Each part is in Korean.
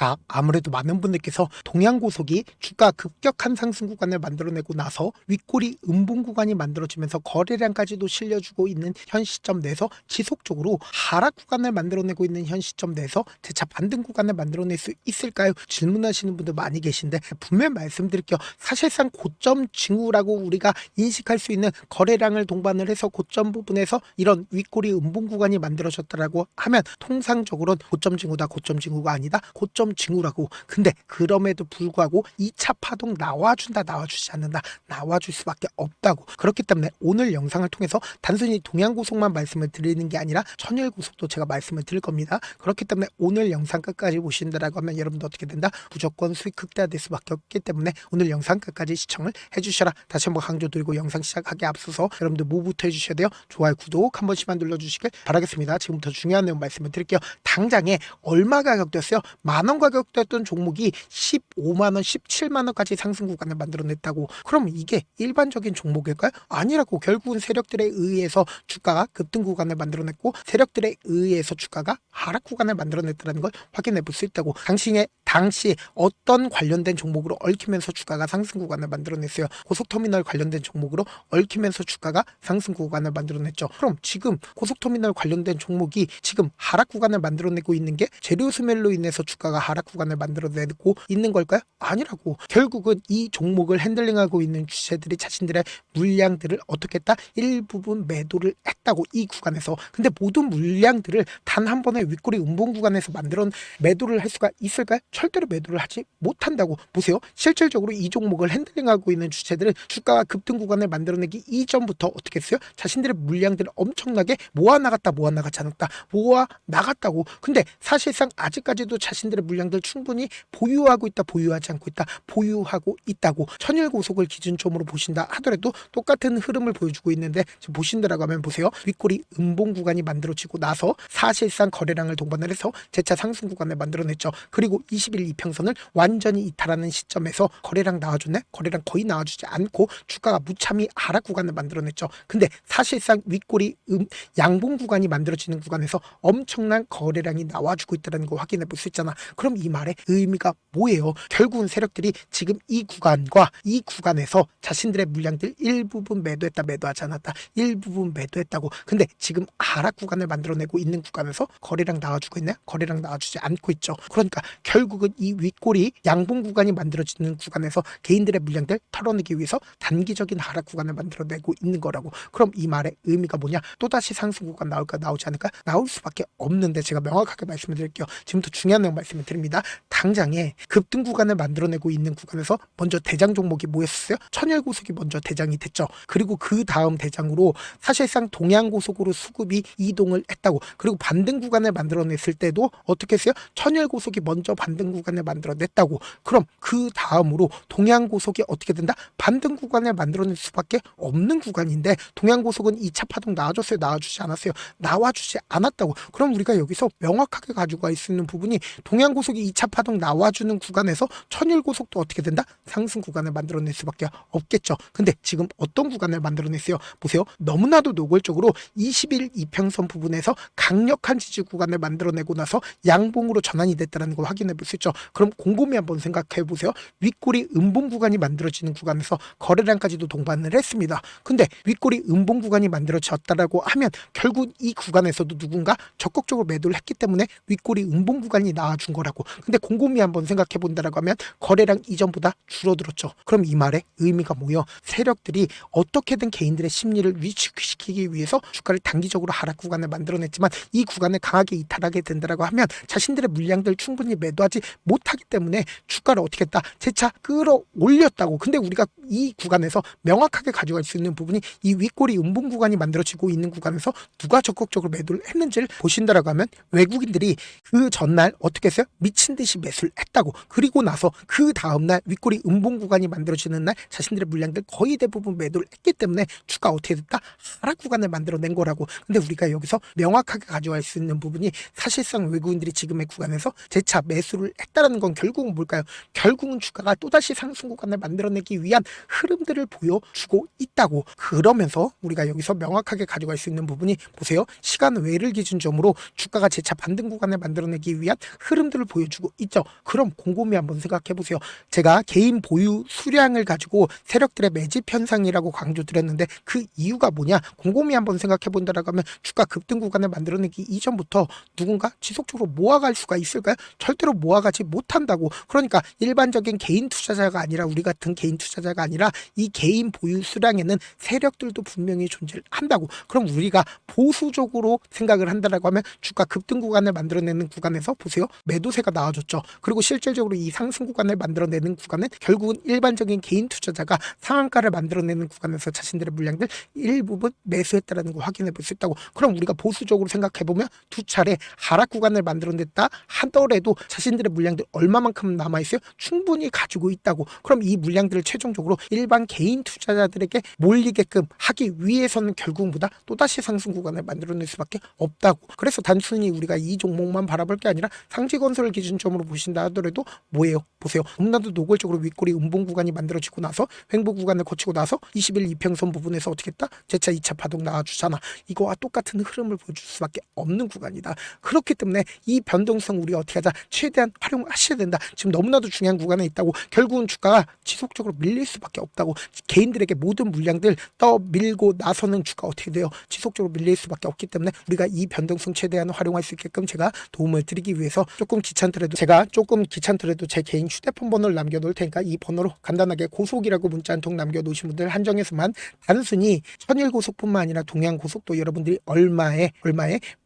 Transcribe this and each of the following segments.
자, 아무래도 많은 분들께서 동양고속이 주가 급격한 상승 구간을 만들어내고 나서 윗꼬리 음봉 구간이 만들어지면서 거래량까지도 실려주고 있는 현 시점 내에서 지속적으로 하락 구간을 만들어내고 있는 현 시점 내에서 재차 반등 구간을 만들어낼 수 있을까요? 질문하시는 분들 많이 계신데 분명히 말씀드릴게요. 사실상 고점 징후라고 우리가 인식할 수 있는 거래량을 동반을 해서 고점 부분에서 이런 윗꼬리 음봉 구간이 만들어졌다라고 하면 통상적으로는 고점 징후다, 고점 징후가 아니다, 고점 징후라고. 근데 그럼에도 불구하고 2차 파동 나와준다, 나와주지 않는다, 나와줄 수밖에 없다고. 그렇기 때문에 오늘 영상을 통해서 단순히 동양고속만 말씀을 드리는 게 아니라 천일고속도 제가 말씀을 드릴 겁니다. 그렇기 때문에 오늘 영상 끝까지 보신다라고 하면 여러분도 어떻게 된다? 무조건 수익 극대화될 수밖에 없기 때문에 오늘 영상 끝까지 시청을 해주셔라. 다시 한번 강조드리고 영상 시작하기에 앞서서 여러분들 뭐부터 해주셔야 돼요? 좋아요, 구독 한 번씩만 눌러주시길 바라겠습니다. 지금부터 중요한 내용 말씀을 드릴게요. 당장에 얼마 가격대였어요? 만원 가격대였던 종목이 15만원, 17만원까지 상승 구간을 만들어냈다고. 그럼 이게 일반적인 종목일까요? 아니라고. 결국은 세력들에 의해서 주가가 급등 구간을 만들어냈고 세력들에 의해서 주가가 하락 구간을 만들어냈다는 걸 확인해 볼 수 있다고. 당시 어떤 관련된 종목으로 얽히면서 주가가 상승 구간을 만들어냈어요? 고속터미널 관련된 종목으로 얽히면서 주가가 상승 구간을 만들어냈죠. 그럼 지금 고속터미널 관련된 종목이 지금 하락 구간을 만들어내고 있는 게 재료 소멸로 인해서 주가가 하락 구간을 만들어내고 있는 걸까요? 아니라고. 결국은 이 종목을 핸들링하고 있는 주체들이 자신들의 물량들을 어떻게 했다? 일부분 매도를 했다고. 이 구간에서. 근데 모든 물량들을 단 한 번에 윗꼬리 음봉 구간에서 만들어 매도를 할 수가 있을까요? 절대로 매도를 하지 못한다고. 보세요. 실질적으로 이 종목을 핸들링하고 있는 주체들은 주가가 급등 구간을 만들어내기 이전부터 어떻게 했어요? 자신들의 물량들을 엄청나게 모아나갔지 않았다. 모아나갔다고. 근데 사실상 아직까지도 자신들의 물량들 충분히 보유하고 있다, 보유하지 않고 있다, 보유하고 있다고. 천일고속을 기준점으로 보신다 하더라도 똑같은 흐름을 보여주고 있는데 지금 보신다라고 하면 보세요. 윗꼬리 음봉 구간이 만들어지고 나서 사실상 거래량을 동반을 해서 재차 상승 구간을 만들어냈죠. 그리고 20일 이평선을 완전히 이탈하는 시점에서 거래량 나와줬네? 거래량 거의 나와주지 않고 주가가 무참히 하락 구간을 만들어냈죠. 근데 사실상 윗꼬리 양봉 구간이 만들어지는 구간에서 엄청난 거래량이 나와주고 있다는 걸 확인해 볼 수 있잖아. 그럼 이 말의 의미가 뭐예요? 결국은 세력들이 지금 이 구간과 이 구간에서 자신들의 물량들 일부분 매도했다, 매도하지 않았다, 일부분 매도했다고. 근데 지금 하락 구간을 만들어내고 있는 구간에서 거래량 나와주고 있나요? 거래량 나와주지 않고 있죠. 그러니까 결국은 이 윗꼬리 양봉 구간이 만들어지는 구간에서 개인들의 물량들 털어내기 위해서 단기적인 하락 구간을 만들어내고 있는 거라고. 그럼 이 말의 의미가 뭐냐? 또다시 상승 구간 나올까, 나오지 않을까? 나올 수밖에 없는데 제가 명확하게 말씀을 드릴게요. 지금부터 중요한 내용 말씀을 드립니다. 당장에 급등 구간을 만들어내고 있는 구간에서 먼저 대장 종목이 뭐였어요? 천일고속이 먼저 대장이 됐죠. 그리고 그 다음 대장으로 사실상 동양고속으로 수급이 이동을 했다고. 그리고 반등 구간을 만들어냈을 때도 어떻게 했어요? 천일고속이 먼저 반등 구간을 만들어냈다고. 그럼 그 다음으로 동양고속이 어떻게 된다? 반등 구간을 만들어낼 수밖에 없는 구간인데 동양고속은 2차 파동 나와줬어요? 나와주지 않았어요? 나와주지 않았다고. 그럼 우리가 여기서 명확하게 가지고 갈 수 있는 부분이 동양고속이 2차 파동 나와주는 구간에서 천일고속도 어떻게 된다? 상승 구간을 만들어낼 수밖에 없겠죠. 근데 지금 어떤 구간을 만들어냈어요? 보세요. 너무나도 노골적으로 20일 이평선 부분에서 강력한 지지 구간을 만들어내고 나서 양봉으로 전환이 됐다는 걸 확인해 볼 수 있죠. 그럼 곰곰이 한번 생각해 보세요. 윗꼬리 음봉 구간이 만들어지는 구간에서 거래량까지도 동반을 했습니다. 근데 윗꼬리 음봉 구간이 만들어졌다라고 하면 결국 이 구간에서도 누군가 적극적으로 매도를 했기 때문에 윗꼬리 음봉 구간이 나와준 거라고. 근데 곰곰이 한번 생각해 본다라고 하면 거래량 이전보다 줄어들었죠. 그럼 이 말의 의미가 뭐예요? 세력들이 어떻게든 개인들의 심리를 위축시키기 위해서 주가를 단기적으로 하락 구간을 만들어냈지만 이 구간을 강하게 이탈하게 된다라고 하면 자신들의 물량들 충분히 매도하지 못하기 때문에 주가를 어떻게 했다? 재차 끌어올렸다고. 근데 우리가 이 구간에서 명확하게 가져갈 수 있는 부분이 이 윗꼬리 음봉 구간이 만들어지고 있는 구간에서 누가 적극적으로 매도를 했는지를 보신다라고 하면 외국인들이 그 전날 어떻게 했어요? 미친 듯이 매수를 했다고. 그리고 나서 그 다음날 윗꼬리 음봉 구간이 만들어지는 날 자신들의 물량들 거의 대부분 매도를 했기 때문에 주가 어떻게 됐다? 하락 구간을 만들어낸 거라고. 근데 우리가 여기서 명확하게 가져갈 수 있는 부분이 사실상 외국인들이 지금의 구간에서 재차 매수를 실현을 했다는 건 결국은 뭘까요? 결국은 주가가 또다시 상승 구간을 만들어내기 위한 흐름들을 보여주고 있다고. 그러면서 우리가 여기서 명확하게 가져갈 수 있는 부분이 보세요. 시간 외를 기준점으로 주가가 재차 반등 구간을 만들어내기 위한 흐름들을 보여주고 있죠. 그럼 곰곰이 한번 생각해 보세요. 제가 개인 보유 수량을 가지고 세력들의 매집 현상이라고 강조드렸는데 그 이유가 뭐냐? 곰곰이 한번 생각해 본다라고 하면 주가 급등 구간을 만들어내기 이전부터 누군가 지속적으로 모아갈 수가 있을까요? 절대로 모아가지 못한다고. 그러니까 일반적인 개인 투자자가 아니라 우리 같은 개인 투자자가 아니라 이 개인 보유 수량에는 세력들도 분명히 존재한다고. 그럼 우리가 보수적으로 생각을 한다라고 하면 주가 급등 구간을 만들어내는 구간에서 보세요. 매도세가 나와줬죠. 그리고 실질적으로 이 상승 구간을 만들어내는 구간은 결국은 일반적인 개인 투자자가 상한가를 만들어내는 구간에서 자신들의 물량들 일부분 매수했다라는 거 확인해 볼 수 있다고. 그럼 우리가 보수적으로 생각해 보면 두 차례 하락 구간을 만들어냈다 하더라도 자신들의 물량들 얼마만큼 남아있어요? 충분히 가지고 있다고. 그럼 이 물량들을 최종적으로 일반 개인 투자자들에게 몰리게끔 하기 위해서는 결국보다 또다시 상승 구간을 만들어낼 수밖에 없다고. 그래서 단순히 우리가 이 종목만 바라볼 게 아니라 상지건설을 기준점으로 보신다 하더라도 뭐예요? 보세요. 너무나도 노골적으로 윗꼬리 음봉 구간이 만들어지고 나서 횡보 구간을 거치고 나서 20일 이평선 부분에서 어떻게 했다? 재차 2차 파동 나와주잖아. 이거와 똑같은 흐름을 보여줄 수밖에 없는 구간이다. 그렇기 때문에 이 변동성 우리 어떻게 하자? 최대한 활용하셔야 된다. 지금 너무나도 중요한 구간에 있다고. 결국은 주가가 지속적으로 밀릴 수밖에 없다고. 개인들에게 모든 물량들 떠밀고 나서는 주가 어떻게 돼요? 지속적으로 밀릴 수밖에 없기 때문에 우리가 이 변동성 최대한 활용할 수 있게끔 제가 도움을 드리기 위해서 조금 귀찮더라도 제 개인 휴대폰 번호를 남겨놓을 테니까 이 번호로 간단하게 고속이라고 문자 한 통 남겨놓으신 분들 한정해서만 단순히 천일고속뿐만 아니라 동양고속도 여러분들이 얼마에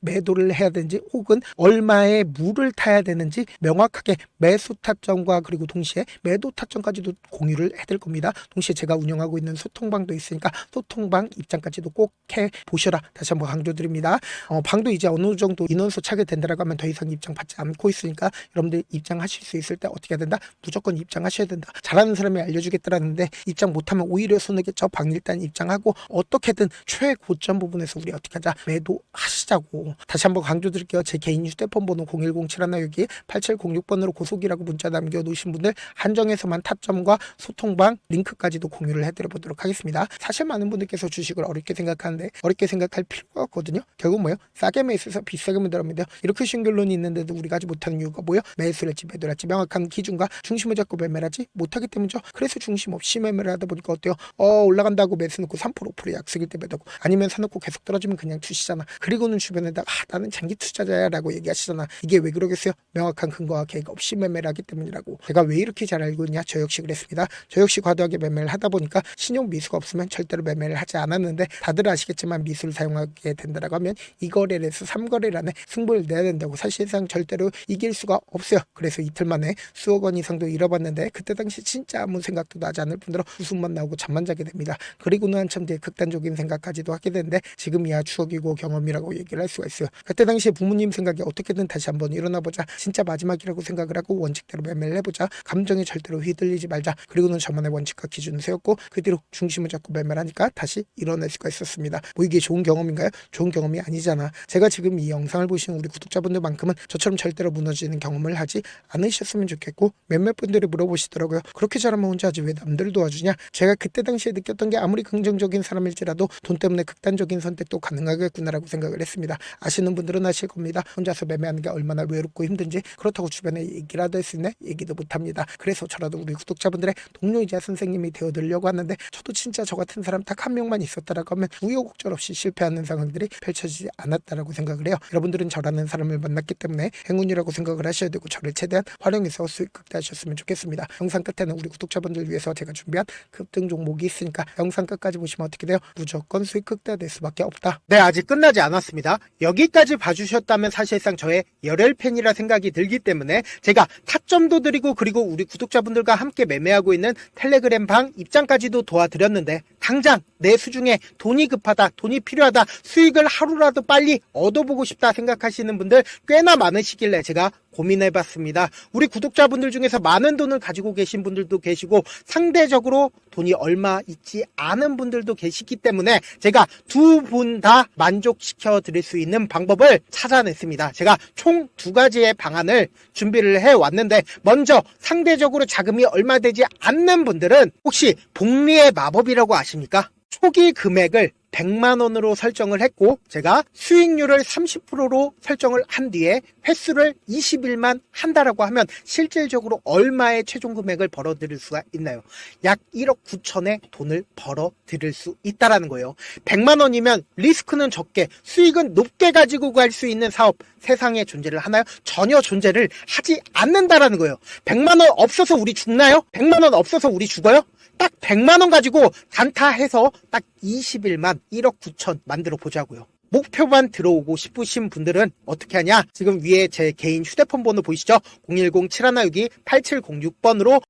매도를 해야 되는지 혹은 얼마에 물을 타야 되는지 명확하게 매수 타점과 그리고 동시에 매도 타점까지도 공유를 해드릴 겁니다. 동시에 제가 운영하고 있는 소통방도 있으니까 소통방 입장까지도 꼭 해보셔라. 다시 한번 강조드립니다. 방도 이제 어느 정도 인원수 차게 된다라고 하면 더 이상 입장 받지 않고 있으니까 여러분들 입장하실 수 있을 때 어떻게 해야 된다? 무조건 입장하셔야 된다. 잘하는 사람이 알려주겠다라는데 입장 못하면 오히려 손해겠죠. 방 일단 입장하고 어떻게든 최고점 부분에서 우리 어떻게 하자? 매도하시자고. 다시 한번 강조드릴게요. 제 개인 휴대폰 번호 01071-8706번으로 고속이라고 문자 남겨놓으신 분들 한정해서만 타점과 소통방 링크까지도 공유를 해드려보도록 하겠습니다. 사실 많은 분들께서 주식을 어렵게 생각하는데 어렵게 생각할 필요가 없거든요. 결국 뭐예요? 싸게 매수해서 비싸게 만들어옵니다. 이렇게 쉬운 결론이 있는데도 우리가 하지 못하는 이유가 뭐예요? 매수를 할지 매도를 할지 명확한 기준과 중심을 잡고 매매를 하지 못하기 때문이죠. 그래서 중심 없이 매매를 하다 보니까 어때요? 올라간다고 매수 놓고 3% 5% 약속일 때 매도고 아니면 사놓고 계속 떨어지면 그냥 투시잖아. 그리고는 주변에다가 나는 장기 투자자야 라고 얘기하시잖아. 이게 왜 그러겠어요? 명확한 근거와 계획 없이 매매를 하기 때문이라고. 제가 왜 이렇게 잘 알고 있냐? 저 역시 그랬습니다. 저 역시 과도하게 매매를 하다 보니까 신용 미수가 없으면 절대로 매매를 하지 않았는데 다들 아시겠지만 미수를 사용하게 된다라고 하면 2거래에서 3거래란에 승부를 내야 된다고. 사실상 절대로 이길 수가 없어요. 그래서 이틀 만에 수억 원 이상도 잃어봤는데 그때 당시 진짜 아무 생각도 나지 않을 뿐더러 웃음만 나오고 잠만 자게 됩니다. 그리고는 한참 뒤에 극단적인 생각까지도 하게 되는데 지금이야 추억이고 경험이라고 얘기를 할 수가 있어요. 그때 당시에 부모님 생각이 어떻게든 다시 한번 일어나보자. 진짜 마지막이라고 생각을 하고 원칙대로 매매를 해보자. 감정에 절대로 휘둘리지 말자. 그리고는 저만의 원칙과 기준을 세웠고 그 뒤로 중심을 잡고 매매를 하니까 다시 일어날 수가 있었습니다. 뭐 이게 좋은 경험인가요? 좋은 경험이 아니잖아. 제가 지금 이 영상을 보시는 우리 구독자분들만큼은 저처럼 절대로 무너지는 경험을 하지 않으셨으면 좋겠고 몇몇 분들이 물어보시더라고요. 그렇게 잘하면 혼자 하지 왜 남들 도와주냐? 제가 그때 당시에 느꼈던 게 아무리 긍정적인 사람일지라도 돈 때문에 극단적인 선택도 가능하겠구나라고 생각을 했습니다. 아시는 분들은 아실 겁니다. 혼자서 매매하는 게 얼마나 외롭고 힘든지. 그렇다고 주변에 얘기라도 했으네 얘기도 못합니다. 그래서 저라도 우리 구독자분들의 동료이자 선생님이 되어드리려고 하는데 저도 진짜 저 같은 사람 딱 한 명만 있었다라고 하면 우여곡절 없이 실패하는 상황들이 펼쳐지지 않았다라고 생각을 해요. 여러분들은 저라는 사람을 만났기 때문에 행운이라고 생각을 하셔야 되고 저를 최대한 활용해서 수익 극대화하셨으면 좋겠습니다. 영상 끝에는 우리 구독자분들 위해서 제가 준비한 급등 종목이 있으니까 영상 끝까지 보시면 어떻게 돼요? 무조건 수익 극대화될 수밖에 없다. 네, 아직 끝나지 않았습니다. 여기까지 봐주셨다면 사실상 저의 열혈 팬이라 생각이 들기 때문에 제가 타점도 드리고 그리고 우리 구독자분들과 함께 매매하고 있는 텔레그램 방 입장까지도 도와드렸는데 당장 내 수중에 돈이 급하다, 돈이 필요하다, 수익을 하루라도 빨리 얻어보고 싶다 생각하시는 분들 꽤나 많으시길래 제가 고민해봤습니다. 우리 구독자분들 중에서 많은 돈을 가지고 계신 분들도 계시고 상대적으로 돈이 얼마 있지 않은 분들도 계시기 때문에 제가 두 분 다 만족시켜 드릴 수 있는 방법을 찾아냈습니다. 제가 총 두 가지의 방안을 준비를 해왔는데, 먼저 상대적으로 자금이 얼마 되지 않는 분들은 혹시 복리의 마법이라고 아십니까? 초기 금액을 100만원으로 설정을 했고, 제가 수익률을 30%로 설정을 한 뒤에 횟수를 20일만 한다라고 하면 실질적으로 얼마의 최종 금액을 벌어들일 수가 있나요? 약 1억 9천의 돈을 벌어들일 수 있다라는 거예요. 100만원이면 리스크는 적게 수익은 높게 가지고 갈 수 있는 사업, 세상에 존재를 하나요? 전혀 존재를 하지 않는다라는 거예요. 100만원 없어서 우리 죽나요? 100만원 없어서 우리 죽어요? 딱 100만원 가지고 단타해서 딱 20일만 1억 9천 만들어 보자고요. 목표만 들어오고 싶으신 분들은 어떻게 하냐? 지금 위에 제 개인 휴대폰 번호 보이시죠? 010-7162-8706번으로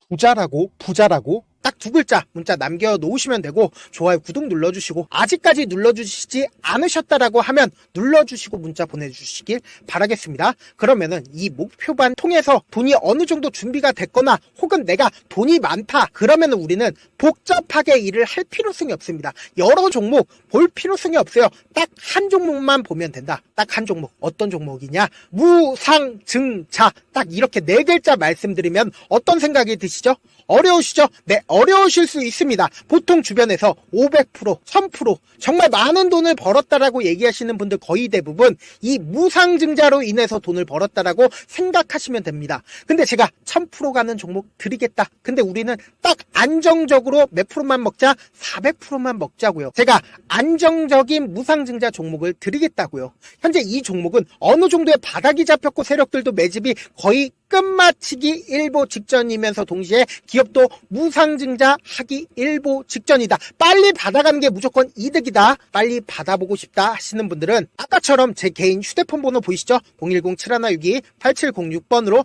부자라고 딱 두 글자 문자 남겨놓으시면 되고, 좋아요, 구독 눌러주시고, 아직까지 눌러주시지 않으셨다라고 하면 눌러주시고 문자 보내주시길 바라겠습니다. 그러면은 이 목표반 통해서 돈이 어느 정도 준비가 됐거나 혹은 내가 돈이 많다 그러면은 우리는 복잡하게 일을 할 필요성이 없습니다. 여러 종목 볼 필요성이 없어요. 딱 한 종목만 보면 된다. 딱 한 종목. 어떤 종목이냐? 무상증자. 딱 이렇게 네 글자 말씀드리면 어떤 생각이 드시죠? 어려우시죠? 네, 어려우실 수 있습니다. 보통 주변에서 500%, 1000% 정말 많은 돈을 벌었다라고 얘기하시는 분들 거의 대부분 이 무상증자로 인해서 돈을 벌었다라고 생각하시면 됩니다. 근데 제가 1000% 가는 종목 드리겠다. 근데 우리는 딱 안정적으로 몇 프로만 먹자? 400%만 먹자고요. 제가 안정적인 무상증자 종목을 드리겠다고요. 현재 이 종목은 어느 정도의 바닥이 잡혔고 세력들도 매집이 거의 끝마치기 일보 직전이면서 동시에 기업도 무상증자 하기 일보 직전이다. 빨리 받아가는 게 무조건 이득이다. 빨리 받아보고 싶다 하시는 분들은 아까처럼 제 개인 휴대폰 번호 보이시죠? 010-7162-8706번으로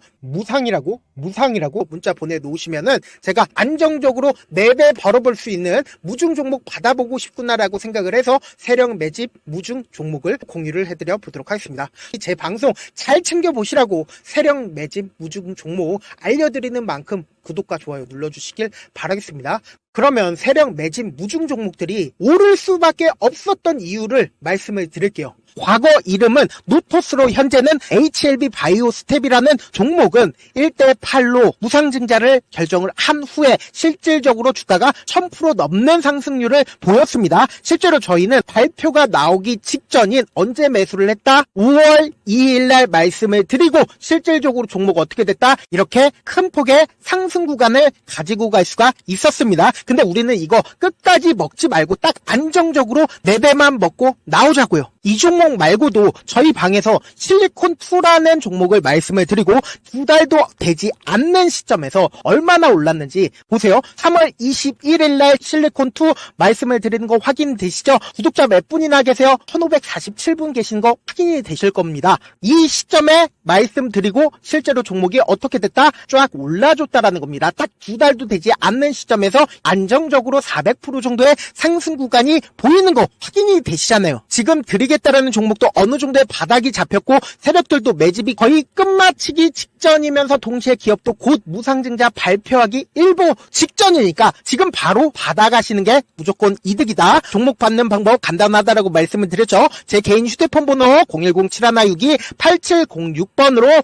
무상이라고 문자 보내놓으시면은 제가 안정적으로 4배 벌어볼 수 있는 무중 종목 받아보고 싶구나라고 생각을 해서 세력 매집 무중 종목을 공유를 해드려 보도록 하겠습니다. 제 방송 잘 챙겨보시라고 세력 매집 무중 종목 알려드리는 만큼 구독과 좋아요 눌러주시길 바라겠습니다. 그러면 세력 매집 무중 종목들이 오를 수밖에 없었던 이유를 말씀을 드릴게요. 과거 이름은 노토스로 현재는 HLB 바이오스텝이라는 종목은 1대8로 무상증자를 결정을 한 후에 실질적으로 주가가 1000% 넘는 상승률을 보였습니다. 실제로 저희는 발표가 나오기 직전인 언제 매수를 했다? 5월 2일날 말씀을 드리고 실질적으로 종목 어떻게 됐다? 이렇게 큰 폭의 상승 구간을 가지고 갈 수가 있었습니다. 근데 우리는 이거 끝까지 먹지 말고 딱 안정적으로 4배만 먹고 나오자고요. 이 종목 말고도 저희 방에서 실리콘2라는 종목을 말씀을 드리고 2달도 되지 않는 시점에서 얼마나 올랐는지 보세요. 3월 21일 날 실리콘2 말씀을 드리는 거 확인되시죠? 구독자 몇 분이나 계세요? 1547분 계신 거 확인이 되실 겁니다. 이 시점에 말씀드리고 실제로 종목이 어떻게 됐다? 쫙 올라줬다라는 겁니다. 딱 2달도 되지 않는 시점에서 안정적으로 400% 정도의 상승 구간이 보이는 거 확인이 되시잖아요. 지금 드리겠다라는 종목도 어느 정도의 바닥이 잡혔고 세력들도 매집이 거의 끝마치기 직전이면서 동시에 기업도 곧 무상증자 발표하기 일보 직전이니까 지금 바로 받아가시는 게 무조건 이득이다. 종목 받는 방법 간단하다라고 말씀을 드렸죠. 제 개인 휴대폰 번호 010-7162-8706번으로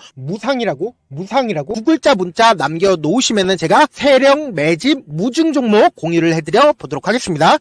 무상이라고 두 글자 문자 남겨놓으시면은 제가 세력 매집 무중 종목 공유를 해드려 보도록 하겠습니다.